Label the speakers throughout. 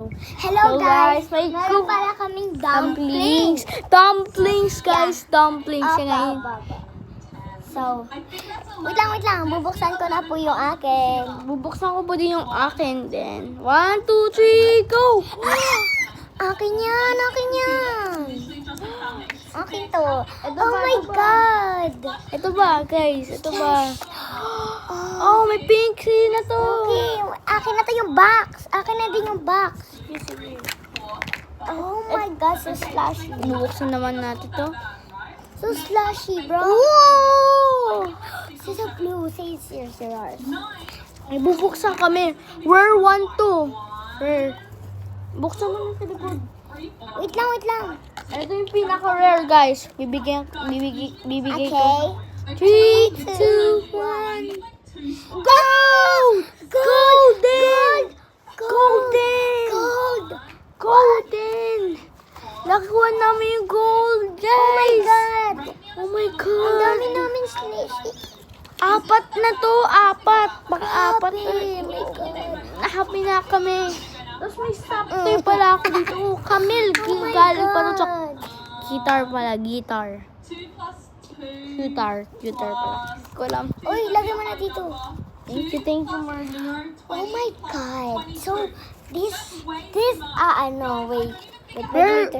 Speaker 1: Hello guys!
Speaker 2: May
Speaker 1: Meron pala kaming dumplings.
Speaker 2: Dumplings guys, dumplings. Yan ay.
Speaker 1: So, wait lang. Bubuksan ko na po yung akin.
Speaker 2: Bubuksan ko po din yung akin din. 1, 2, 3, go!
Speaker 1: Akin yan! Akin to.
Speaker 2: Ito
Speaker 1: Oh
Speaker 2: ba,
Speaker 1: my
Speaker 2: ito ba?
Speaker 1: God!
Speaker 2: Ito ba guys? Ito ba? Oh, may pink na to.
Speaker 1: Okay, akin na to yung box. Akin na din yung box. Oh my God, so slushy.
Speaker 2: Bubuksan naman natin to.
Speaker 1: So slushy, bro.
Speaker 2: Wow!
Speaker 1: This is so blue. Say it's yours.
Speaker 2: May bubuksan kami. Rare 1 to. Rare. Buksan mo na sa likod.
Speaker 1: Wait lang.
Speaker 2: Ito yung pinaka-rare guys. Bibigay
Speaker 1: Okay.
Speaker 2: ko. 3, 2, 1. Gold! Golden! Golden! Nakuha namin yung gold, guys! Oh my
Speaker 1: Ang
Speaker 2: God!
Speaker 1: dami namin slushy.
Speaker 2: 4 na to, 4. Baka 4 na.
Speaker 1: Oh my God.
Speaker 2: Happy na kami. Tapos may stop toy pala ako dito. Camille, galing pa to sa guitar pala, guitar. Guitar pala. Ko alam.
Speaker 1: Uy, lagay mo na dito.
Speaker 2: Thank you, Marlene.
Speaker 1: Oh my God. So, this, wait.
Speaker 2: Rare.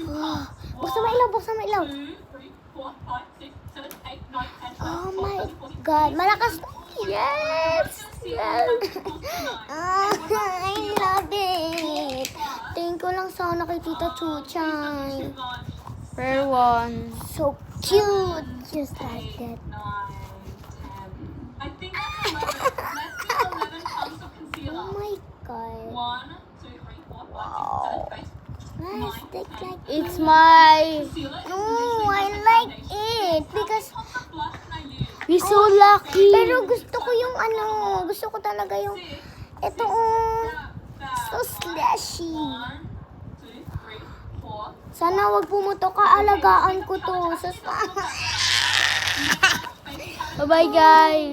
Speaker 1: Oh, buksan mo ilaw. Oh my God. Malakas. Yes. I love it. Thank you lang sana kay Tita Chuchay.
Speaker 2: Rare 1.
Speaker 1: So cute. Just like that. Oh my God. Wow. Plastic like
Speaker 2: It's my...
Speaker 1: No, I like it because
Speaker 2: We're so lucky.
Speaker 1: pero gusto ko talaga yung ito so slushy. Sana wag pumutok, alagaan ko to.
Speaker 2: Bye-bye, guys.